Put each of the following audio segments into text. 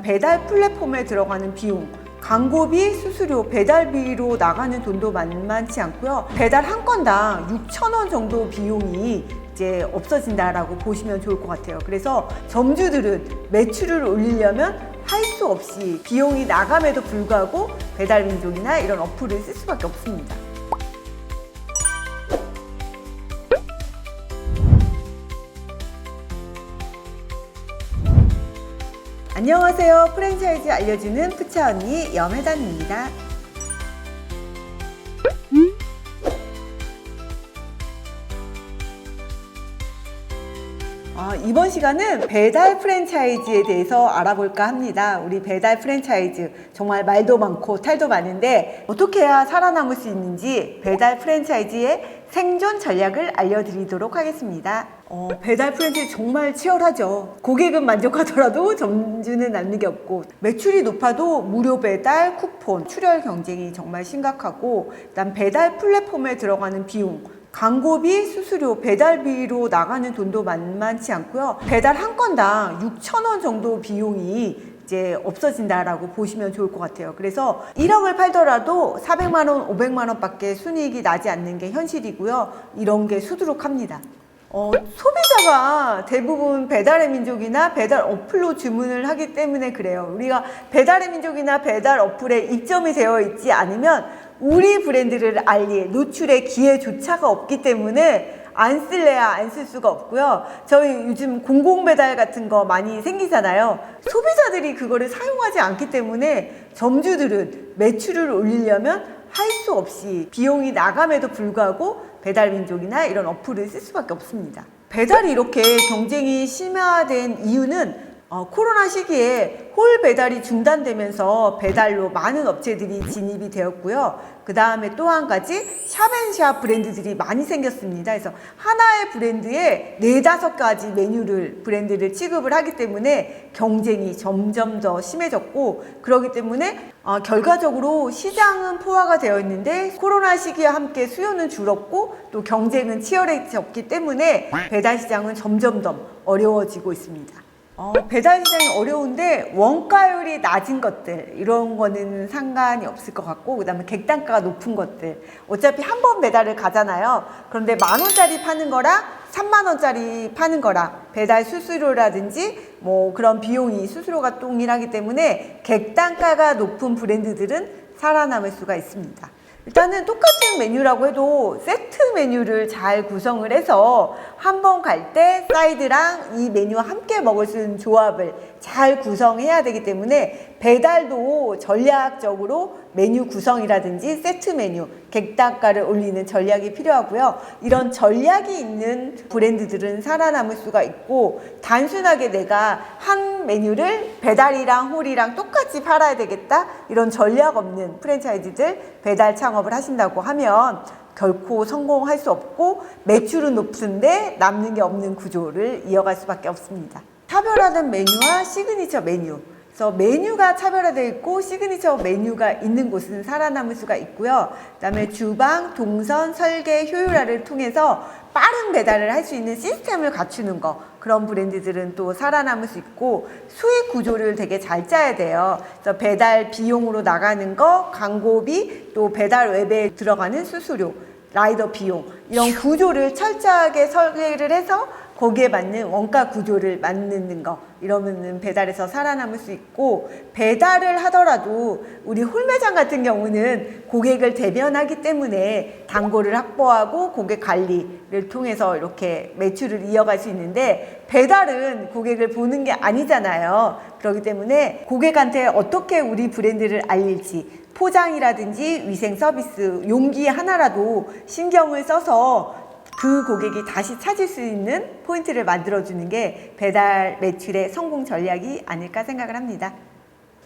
배달 플랫폼에 들어가는 비용, 광고비, 수수료, 배달비로 나가는 돈도 만만치 않고요. 배달 한 건당 6,000원 정도 비용이 이제 없어진다라고 보시면 좋을 것 같아요. 그래서 점주들은 매출을 올리려면 할 수 없이 비용이 나감에도 불구하고 배달민족이나 이런 어플을 쓸 수밖에 없습니다. 안녕하세요. 프랜차이즈 알려주는 푸차 언니 염혜단입니다. 이번 시간은 배달 프랜차이즈에 대해서 알아볼까 합니다. 우리 배달 프랜차이즈 정말 말도 많고 탈도 많은데 어떻게 해야 살아남을 수 있는지 배달 프랜차이즈의 생존 전략을 알려드리도록 하겠습니다. 배달 프랜차이즈 정말 치열하죠. 고객은 만족하더라도 점주는 남는 게 없고, 매출이 높아도 무료 배달, 쿠폰, 출혈 경쟁이 정말 심각하고, 그다음 배달 플랫폼에 들어가는 비용, 광고비, 수수료, 배달비로 나가는 돈도 만만치 않고요. 배달 한 건당 6,000원 정도 비용이 이제 없어진다라고 보시면 좋을 것 같아요. 그래서 1억을 팔더라도 400만 원, 500만 원 밖에 순이익이 나지 않는 게 현실이고요. 이런 게 수두룩합니다. 소비자가 대부분 배달의 민족이나 배달 어플로 주문을 하기 때문에 그래요. 우리가 배달의 민족이나 배달 어플에 입점이 되어 있지 않으면 우리 브랜드를 알릴 노출의 기회조차가 없기 때문에 안 쓸래야 안 쓸 수가 없고요. 저희 요즘 공공배달 같은 거 많이 생기잖아요. 소비자들이 그거를 사용하지 않기 때문에 점주들은 매출을 올리려면 할 수 없이 비용이 나감에도 불구하고 배달민족이나 이런 어플을 쓸 수밖에 없습니다. 배달이 이렇게 경쟁이 심화된 이유는 코로나 시기에 홀 배달이 중단되면서 배달로 많은 업체들이 진입이 되었고요. 그 다음에 또 한 가지 샵앤샵 브랜드들이 많이 생겼습니다. 그래서 하나의 브랜드에 4-5가지 브랜드를 취급을 하기 때문에 경쟁이 점점 더 심해졌고, 그렇기 때문에 결과적으로 시장은 포화가 되어 있는데 코로나 시기와 함께 수요는 줄었고 또 경쟁은 치열해졌기 때문에 배달 시장은 점점 더 어려워지고 있습니다. 배달 시장이 어려운데 원가율이 낮은 것들, 이런 거는 상관이 없을 것 같고, 그 다음에 객단가가 높은 것들, 어차피 한 번 배달을 가잖아요. 그런데 10,000원짜리 파는 거랑 30,000원짜리 파는 거랑 배달 수수료라든지 뭐 그런 비용이 수수료가 동일하기 때문에 객단가가 높은 브랜드들은 살아남을 수가 있습니다. 일단은 똑같은 메뉴라고 해도 세트 메뉴를 잘 구성을 해서 한 번 갈 때 사이드랑 이 메뉴와 함께 먹을 수 있는 조합을 잘 구성해야 되기 때문에 배달도 전략적으로 메뉴 구성이라든지 세트 메뉴, 객단가를 올리는 전략이 필요하고요. 이런 전략이 있는 브랜드들은 살아남을 수가 있고, 단순하게 내가 한 메뉴를 배달이랑 홀이랑 똑같이 팔아야 되겠다, 이런 전략 없는 프랜차이즈들 배달 창업을 하신다고 하면 결코 성공할 수 없고 매출은 높은데 남는 게 없는 구조를 이어갈 수밖에 없습니다. 차별화된 메뉴와 시그니처 메뉴, 그래서 메뉴가 차별화되어 있고 시그니처 메뉴가 있는 곳은 살아남을 수가 있고요. 그 다음에 주방, 동선, 설계, 효율화를 통해서 빠른 배달을 할 수 있는 시스템을 갖추는 거, 그런 브랜드들은 또 살아남을 수 있고, 수익 구조를 되게 잘 짜야 돼요. 그래서 배달 비용으로 나가는 거, 광고비, 또 배달 웹에 들어가는 수수료, 라이더 비용, 이런 구조를 철저하게 설계를 해서 거기에 맞는 원가 구조를 만드는 거, 이러면은 배달에서 살아남을 수 있고, 배달을 하더라도 우리 홀매장 같은 경우는 고객을 대변하기 때문에 단골을 확보하고 고객 관리를 통해서 이렇게 매출을 이어갈 수 있는데, 배달은 고객을 보는 게 아니잖아요. 그렇기 때문에 고객한테 어떻게 우리 브랜드를 알릴지, 포장이라든지 위생 서비스, 용기 하나라도 신경을 써서 그 고객이 다시 찾을 수 있는 포인트를 만들어주는 게 배달 매출의 성공 전략이 아닐까 생각을 합니다.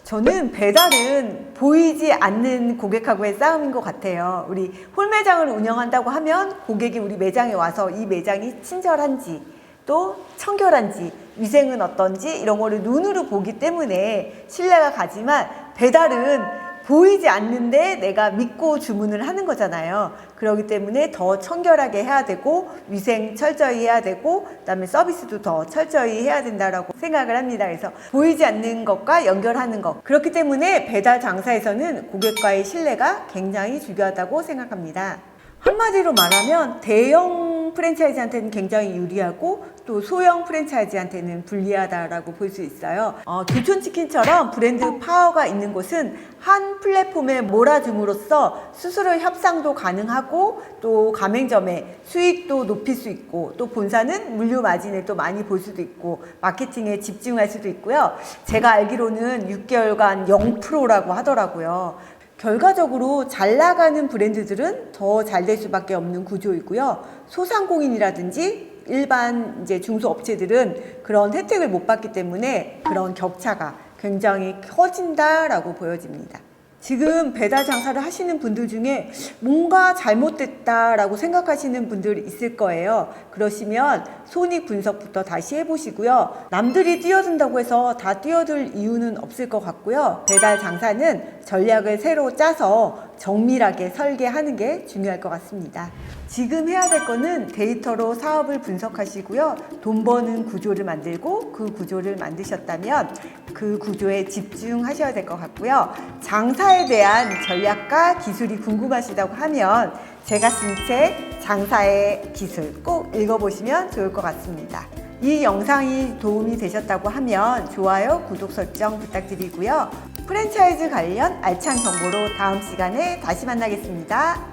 저는 배달은 보이지 않는 고객하고의 싸움인 것 같아요. 우리 홀매장을 운영한다고 하면 고객이 우리 매장에 와서 이 매장이 친절한지, 또 청결한지, 위생은 어떤지 이런 거를 눈으로 보기 때문에 신뢰가 가지만, 배달은 보이지 않는데 내가 믿고 주문을 하는 거잖아요. 그렇기 때문에 더 청결하게 해야 되고 위생 철저히 해야 되고 그다음에 서비스도 더 철저히 해야 된다라고 생각을 합니다. 그래서 보이지 않는 것과 연결하는 것. 그렇기 때문에 배달 장사에서는 고객과의 신뢰가 굉장히 중요하다고 생각합니다. 한마디로 말하면 대형 프랜차이즈한테는 굉장히 유리하고 또 소형 프랜차이즈한테는 불리하다라고 볼 수 있어요. 교촌치킨처럼 브랜드 파워가 있는 곳은 한 플랫폼에 몰아줌으로써 스스로 협상도 가능하고 또 가맹점의 수익도 높일 수 있고 또 본사는 물류 마진을 또 많이 볼 수도 있고 마케팅에 집중할 수도 있고요. 제가 알기로는 6개월간 0%라고 하더라고요. 결과적으로 잘 나가는 브랜드들은 더 잘 될 수밖에 없는 구조이고요. 소상공인이라든지 일반 이제 중소업체들은 그런 혜택을 못 받기 때문에 그런 격차가 굉장히 커진다라고 보여집니다. 지금 배달 장사를 하시는 분들 중에 뭔가 잘못됐다라고 생각하시는 분들이 있을 거예요. 그러시면 손익 분석부터 다시 해보시고요. 남들이 뛰어든다고 해서 다 뛰어들 이유는 없을 것 같고요. 배달 장사는 전략을 새로 짜서 정밀하게 설계하는 게 중요할 것 같습니다. 지금 해야 될 거는 데이터로 사업을 분석하시고요. 돈 버는 구조를 만들고 그 구조를 만드셨다면 그 구조에 집중하셔야 될 것 같고요. 장사에 대한 전략과 기술이 궁금하시다고 하면 제가 쓴 책 장사의 기술 꼭 읽어보시면 좋을 것 같습니다. 이 영상이 도움이 되셨다고 하면 좋아요, 구독 설정 부탁드리고요. 프랜차이즈 관련 알찬 정보로 다음 시간에 다시 만나겠습니다.